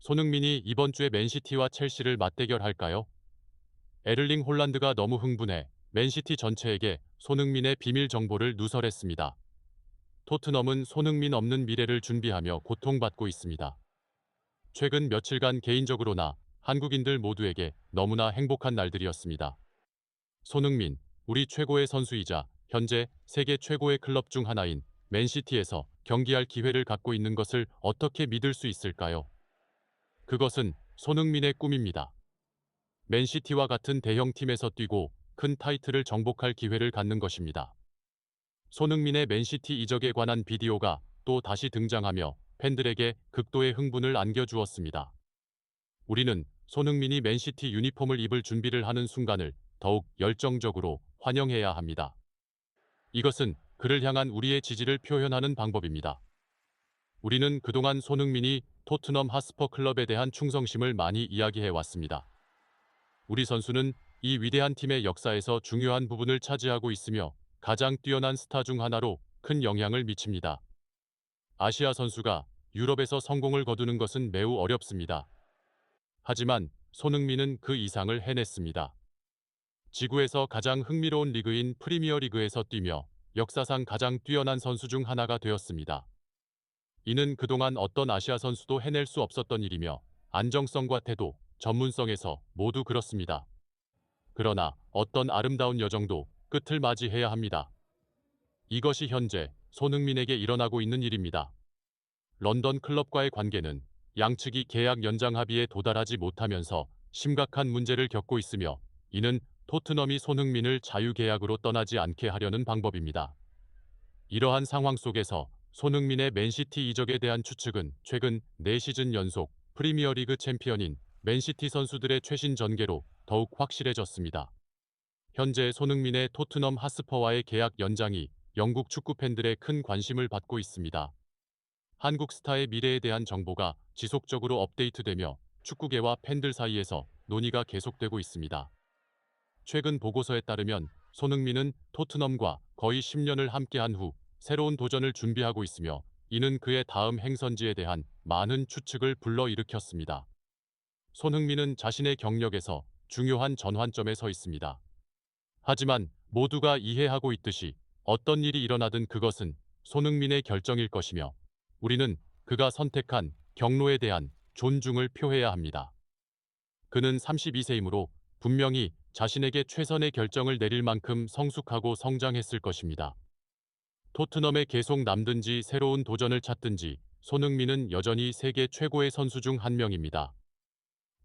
손흥민이 이번 주에 맨시티와 첼시를 맞대결할까요? 에를링 홀란드가 너무 흥분해 맨시티 전체에게 손흥민의 비밀 정보를 누설했습니다. 토트넘은 손흥민 없는 미래를 준비하며 고통받고 있습니다. 최근 며칠간 개인적으로나 한국인들 모두에게 너무나 행복한 날들이었습니다. 손흥민, 우리 최고의 선수이자 현재 세계 최고의 클럽 중 하나인 맨시티에서 경기할 기회를 갖고 있는 것을 어떻게 믿을 수 있을까요? 그것은 손흥민의 꿈입니다. 맨시티와 같은 대형 팀에서 뛰고 큰 타이틀을 정복할 기회를 갖는 것입니다. 손흥민의 맨시티 이적에 관한 비디오가 또 다시 등장하며 팬들에게 극도의 흥분을 안겨주었습니다. 우리는 손흥민이 맨시티 유니폼을 입을 준비를 하는 순간을 더욱 열정적으로 환영해야 합니다. 이것은 그를 향한 우리의 지지를 표현하는 방법입니다. 우리는 그동안 손흥민이 토트넘 핫스퍼 클럽에 대한 충성심을 많이 이야기해 왔습니다. 우리 선수는 이 위대한 팀의 역사에서 중요한 부분을 차지하고 있으며 가장 뛰어난 스타 중 하나로 큰 영향을 미칩니다. 아시아 선수가 유럽에서 성공을 거두는 것은 매우 어렵습니다. 하지만 손흥민은 그 이상을 해냈습니다. 지구에서 가장 흥미로운 리그인 프리미어리그에서 뛰며 역사상 가장 뛰어난 선수 중 하나가 되었습니다. 이는 그동안 어떤 아시아 선수도 해낼 수 없었던 일이며 안정성과 태도, 전문성에서 모두 그렇습니다. 그러나 어떤 아름다운 여정도 끝을 맞이해야 합니다. 이것이 현재 손흥민에게 일어나고 있는 일입니다. 런던 클럽과의 관계는 양측이 계약 연장 합의에 도달하지 못하면서 심각한 문제를 겪고 있으며 이는 토트넘이 손흥민을 자유계약으로 떠나지 않게 하려는 방법입니다. 이러한 상황 속에서 손흥민의 맨시티 이적에 대한 추측은 최근 4시즌 연속 프리미어리그 챔피언인 맨시티 선수들의 최신 전개로 더욱 확실해졌습니다. 현재 손흥민의 토트넘 핫스퍼와의 계약 연장이 영국 축구 팬들의 큰 관심을 받고 있습니다. 한국 스타의 미래에 대한 정보가 지속적으로 업데이트되며 축구계와 팬들 사이에서 논의가 계속되고 있습니다. 최근 보고서에 따르면 손흥민은 토트넘과 거의 10년을 함께한 후 새로운 도전을 준비하고 있으며 이는 그의 다음 행선지에 대한 많은 추측을 불러일으켰습니다. 손흥민은 자신의 경력에서 중요한 전환점에 서 있습니다. 하지만 모두가 이해하고 있듯이 어떤 일이 일어나든 그것은 손흥민의 결정일 것이며 우리는 그가 선택한 경로에 대한 존중을 표해야 합니다. 그는 32세이므로 분명히 자신에게 최선의 결정을 내릴 만큼 성숙하고 성장했을 것입니다. 토트넘에 계속 남든지 새로운 도전을 찾든지 손흥민은 여전히 세계 최고의 선수 중 한 명입니다.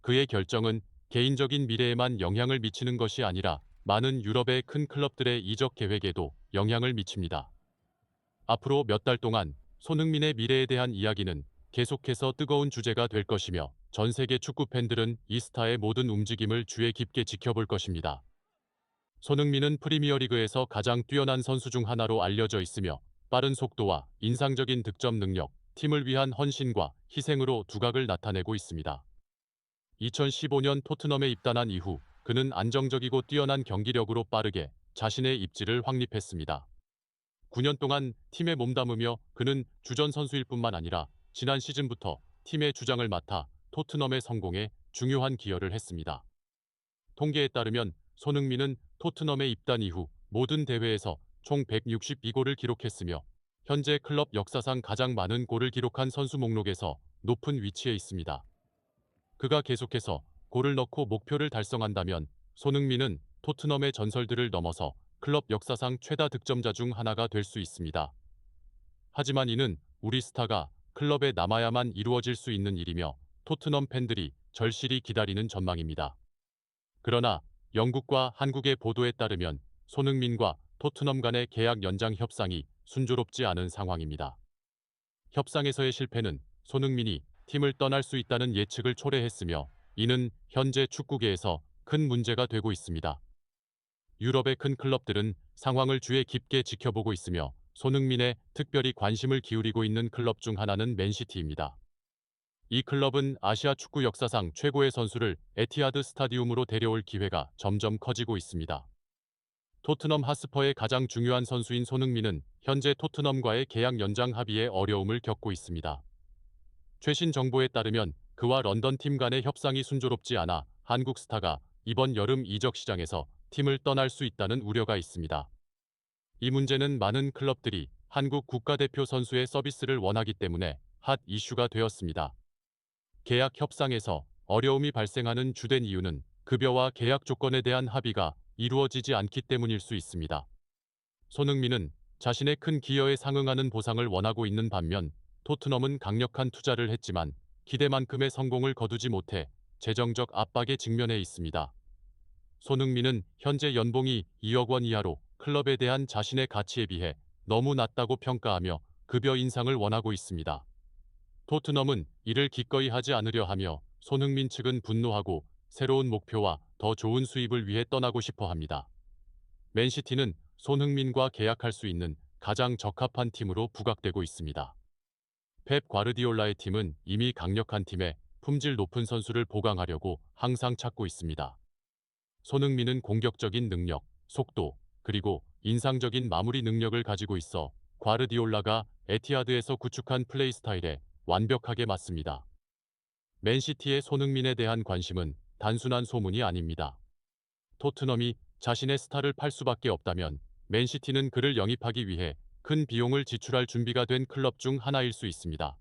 그의 결정은 개인적인 미래에만 영향을 미치는 것이 아니라 많은 유럽의 큰 클럽들의 이적 계획에도 영향을 미칩니다. 앞으로 몇 달 동안 손흥민의 미래에 대한 이야기는 계속해서 뜨거운 주제가 될 것이며 전 세계 축구 팬들은 이 스타의 모든 움직임을 주의 깊게 지켜볼 것입니다. 손흥민은 프리미어리그에서 가장 뛰어난 선수 중 하나로 알려져 있으며 빠른 속도와 인상적인 득점 능력, 팀을 위한 헌신과 희생으로 두각을 나타내고 있습니다. 2015년 토트넘에 입단한 이후 그는 안정적이고 뛰어난 경기력으로 빠르게 자신의 입지를 확립했습니다. 9년 동안 팀에 몸담으며 그는 주전 선수일 뿐만 아니라 지난 시즌부터 팀의 주장을 맡아 토트넘의 성공에 중요한 기여를 했습니다. 통계에 따르면 손흥민은 토트넘에 입단 이후 모든 대회에서 총 162골을 기록했으며 현재 클럽 역사상 가장 많은 골을 기록한 선수 목록에서 높은 위치에 있습니다. 그가 계속해서 골을 넣고 목표를 달성한다면 손흥민은 토트넘의 전설들을 넘어서 클럽 역사상 최다 득점자 중 하나가 될 수 있습니다. 하지만 이는 우리 스타가 클럽에 남아야만 이루어질 수 있는 일이며 토트넘 팬들이 절실히 기다리는 전망입니다. 그러나 영국과 한국의 보도에 따르면 손흥민과 토트넘 간의 계약 연장 협상이 순조롭지 않은 상황입니다. 협상에서의 실패는 손흥민이 팀을 떠날 수 있다는 예측을 초래했으며 이는 현재 축구계에서 큰 문제가 되고 있습니다. 유럽의 큰 클럽들은 상황을 주의 깊게 지켜보고 있으며 손흥민에 특별히 관심을 기울이고 있는 클럽 중 하나는 맨시티입니다. 이 클럽은 아시아 축구 역사상 최고의 선수를 에티하드 스타디움으로 데려올 기회가 점점 커지고 있습니다. 토트넘 핫스퍼의 가장 중요한 선수인 손흥민은 현재 토트넘과의 계약 연장 합의에 어려움을 겪고 있습니다. 최신 정보에 따르면 그와 런던 팀 간의 협상이 순조롭지 않아 한국 스타가 이번 여름 이적 시장에서 팀을 떠날 수 있다는 우려가 있습니다. 이 문제는 많은 클럽들이 한국 국가대표 선수의 서비스를 원하기 때문에 핫 이슈가 되었습니다. 계약 협상에서 어려움이 발생하는 주된 이유는 급여와 계약 조건에 대한 합의가 이루어지지 않기 때문일 수 있습니다. 손흥민은 자신의 큰 기여에 상응하는 보상을 원하고 있는 반면 토트넘은 강력한 투자를 했지만 기대만큼의 성공을 거두지 못해 재정적 압박에 직면해 있습니다. 손흥민은 현재 연봉이 2억 원 이하로 클럽에 대한 자신의 가치에 비해 너무 낮다고 평가하며 급여 인상을 원하고 있습니다. 토트넘은 이를 기꺼이 하지 않으려 하며 손흥민 측은 분노하고 새로운 목표와 더 좋은 수입을 위해 떠나고 싶어 합니다. 맨시티는 손흥민과 계약할 수 있는 가장 적합한 팀으로 부각되고 있습니다. 펩 과르디올라의 팀은 이미 강력한 팀에 품질 높은 선수를 보강하려고 항상 찾고 있습니다. 손흥민은 공격적인 능력, 속도, 그리고 인상적인 마무리 능력을 가지고 있어 과르디올라가 에티하드에서 구축한 플레이 스타일에 완벽하게 맞습니다. 맨시티의 손흥민에 대한 관심은 단순한 소문이 아닙니다. 토트넘이 자신의 스타를 팔 수밖에 없다면 맨시티는 그를 영입하기 위해 큰 비용을 지출할 준비가 된 클럽 중 하나일 수 있습니다.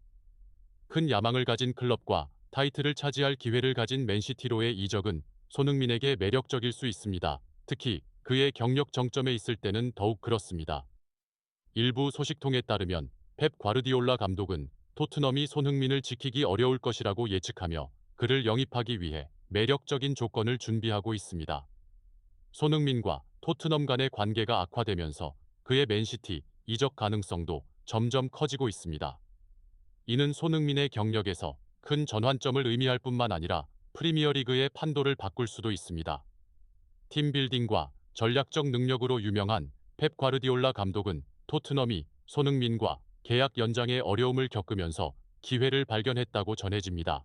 큰 야망을 가진 클럽과 타이틀을 차지할 기회를 가진 맨시티로의 이적은 손흥민에게 매력적일 수 있습니다. 특히 그의 경력 정점에 있을 때는 더욱 그렇습니다. 일부 소식통에 따르면 펩 과르디올라 감독은 토트넘이 손흥민을 지키기 어려울 것이라고 예측하며 그를 영입하기 위해 매력적인 조건을 준비하고 있습니다. 손흥민과 토트넘 간의 관계가 악화되면서 그의 맨시티 이적 가능성도 점점 커지고 있습니다. 이는 손흥민의 경력에서 큰 전환점을 의미할 뿐만 아니라 프리미어리그의 판도를 바꿀 수도 있습니다. 팀빌딩과 전략적 능력으로 유명한 펩 과르디올라 감독은 토트넘이 손흥민과 계약 연장에 어려움을 겪으면서 기회를 발견했다고 전해집니다.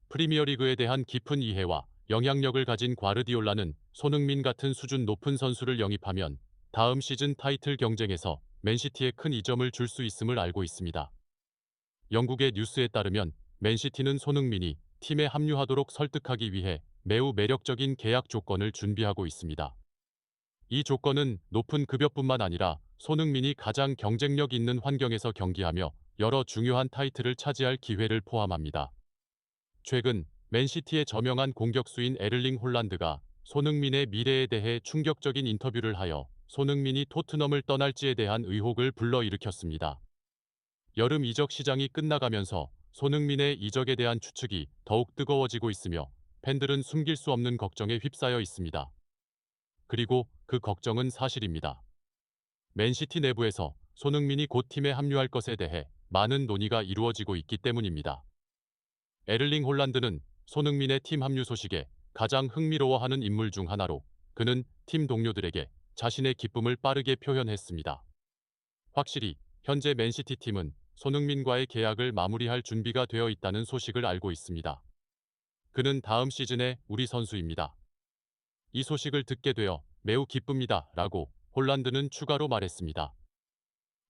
프리미어리그에 대한 깊은 이해와 영향력을 가진 과르디올라는 손흥민 같은 수준 높은 선수를 영입하면 다음 시즌 타이틀 경쟁에서 맨시티에 큰 이점을 줄 수 있음을 알고 있습니다. 영국의 뉴스에 따르면 맨시티는 손흥민이 팀에 합류하도록 설득하기 위해 매우 매력적인 계약 조건을 준비하고 있습니다. 이 조건은 높은 급여뿐만 아니라 손흥민이 가장 경쟁력 있는 환경에서 경기하며 여러 중요한 타이틀을 차지할 기회를 포함합니다. 최근 맨시티의 저명한 공격수인 에를링 홀란드가 손흥민의 미래에 대해 충격적인 인터뷰를 하여 손흥민이 토트넘을 떠날지에 대한 의혹을 불러일으켰습니다. 여름 이적 시장이 끝나가면서 손흥민의 이적에 대한 추측이 더욱 뜨거워지고 있으며 팬들은 숨길 수 없는 걱정에 휩싸여 있습니다. 그리고 그 걱정은 사실입니다. 맨시티 내부에서 손흥민이 곧 팀에 합류할 것에 대해 많은 논의가 이루어지고 있기 때문입니다. 에를링 홀란드는 손흥민의 팀 합류 소식에 가장 흥미로워하는 인물 중 하나로 그는 팀 동료들에게 자신의 기쁨을 빠르게 표현했습니다. 확실히 현재 맨시티 팀은 손흥민과의 계약을 마무리할 준비가 되어 있다는 소식을 알고 있습니다. 그는 다음 시즌에 우리 선수입니다. 이 소식을 듣게 되어 매우 기쁩니다. 라고 홀란드는 추가로 말했습니다.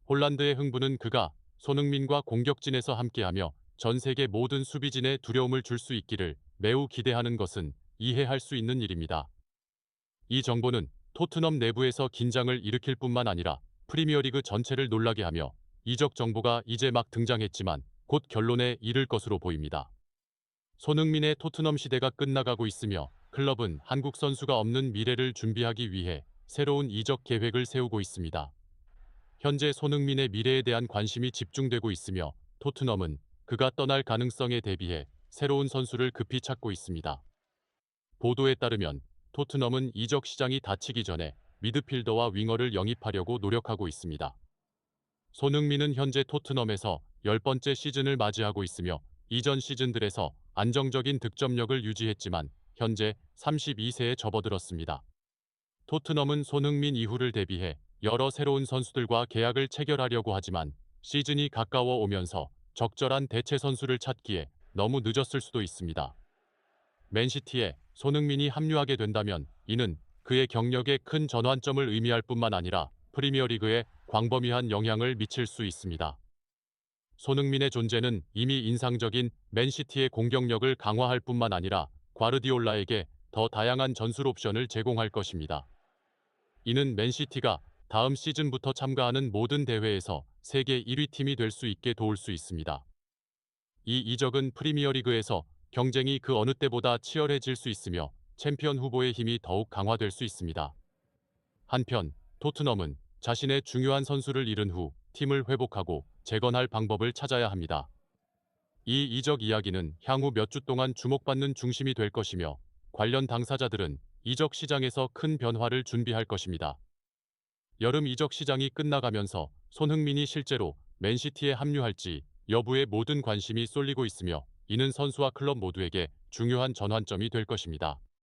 홀란드의 흥분은 그가 손흥민과 공격진에서 함께하며 전 세계 모든 수비진에 두려움을 줄 수 있기를 매우 기대하는 것은 이해할 수 있는 일입니다. 이 정보는 토트넘 내부에서 긴장을 일으킬 뿐만 아니라 프리미어리그 전체를 놀라게 하며 이적 정보가 이제 막 등장했지만 곧 결론에 이를 것으로 보입니다. 손흥민의 토트넘 시대가 끝나가고 있으며 클럽은 한국 선수가 없는 미래를 준비하기 위해 새로운 이적 계획을 세우고 있습니다. 현재 손흥민의 미래에 대한 관심이 집중되고 있으며 토트넘은 그가 떠날 가능성에 대비해 새로운 선수를 급히 찾고 있습니다. 보도에 따르면 토트넘은 이적 시장이 닫히기 전에 미드필더와 윙어를 영입하려고 노력하고 있습니다. 손흥민은 현재 토트넘에서 10번째 시즌을 맞이하고 있으며 이전 시즌들에서 안정적인 득점력을 유지했지만 현재 32세에 접어들었습니다. 토트넘은 손흥민 이후를 대비해 여러 새로운 선수들과 계약을 체결하려고 하지만 시즌이 가까워 오면서 적절한 대체 선수를 찾기에 너무 늦었을 수도 있습니다. 맨시티에 손흥민이 합류하게 된다면 이는 그의 경력에 큰 전환점을 의미할 뿐만 아니라 프리미어리그에 광범위한 영향을 미칠 수 있습니다. 손흥민의 존재는 이미 인상적인 맨시티의 공격력을 강화할 뿐만 아니라 과르디올라에게 더 다양한 전술 옵션을 제공할 것입니다. 이는 맨시티가 다음 시즌부터 참가하는 모든 대회에서 세계 1위 팀이 될 수 있게 도울 수 있습니다. 이 이적은 프리미어리그에서 경쟁이 그 어느 때보다 치열해질 수 있으며 챔피언 후보의 힘이 더욱 강화될 수 있습니다. 한편 토트넘은 자신의 중요한 선수를 잃은 후 팀을 회복하고 재건할 방법을 찾아야 합니다. 이 이적 이야기는 향후 몇 주 동안 주목받는 중심이 될 것이며 관련 당사자들은 이적 시장에서 큰 변화를 준비할 것입니다. 여름 이적 시장이 끝나가면서 손흥민이 실제로 맨시티에 합류할지 여부에 모든 관심이 쏠리고 있으며 이는 선수와 클럽 모두에게 중요한 전환점이 될 것입니다.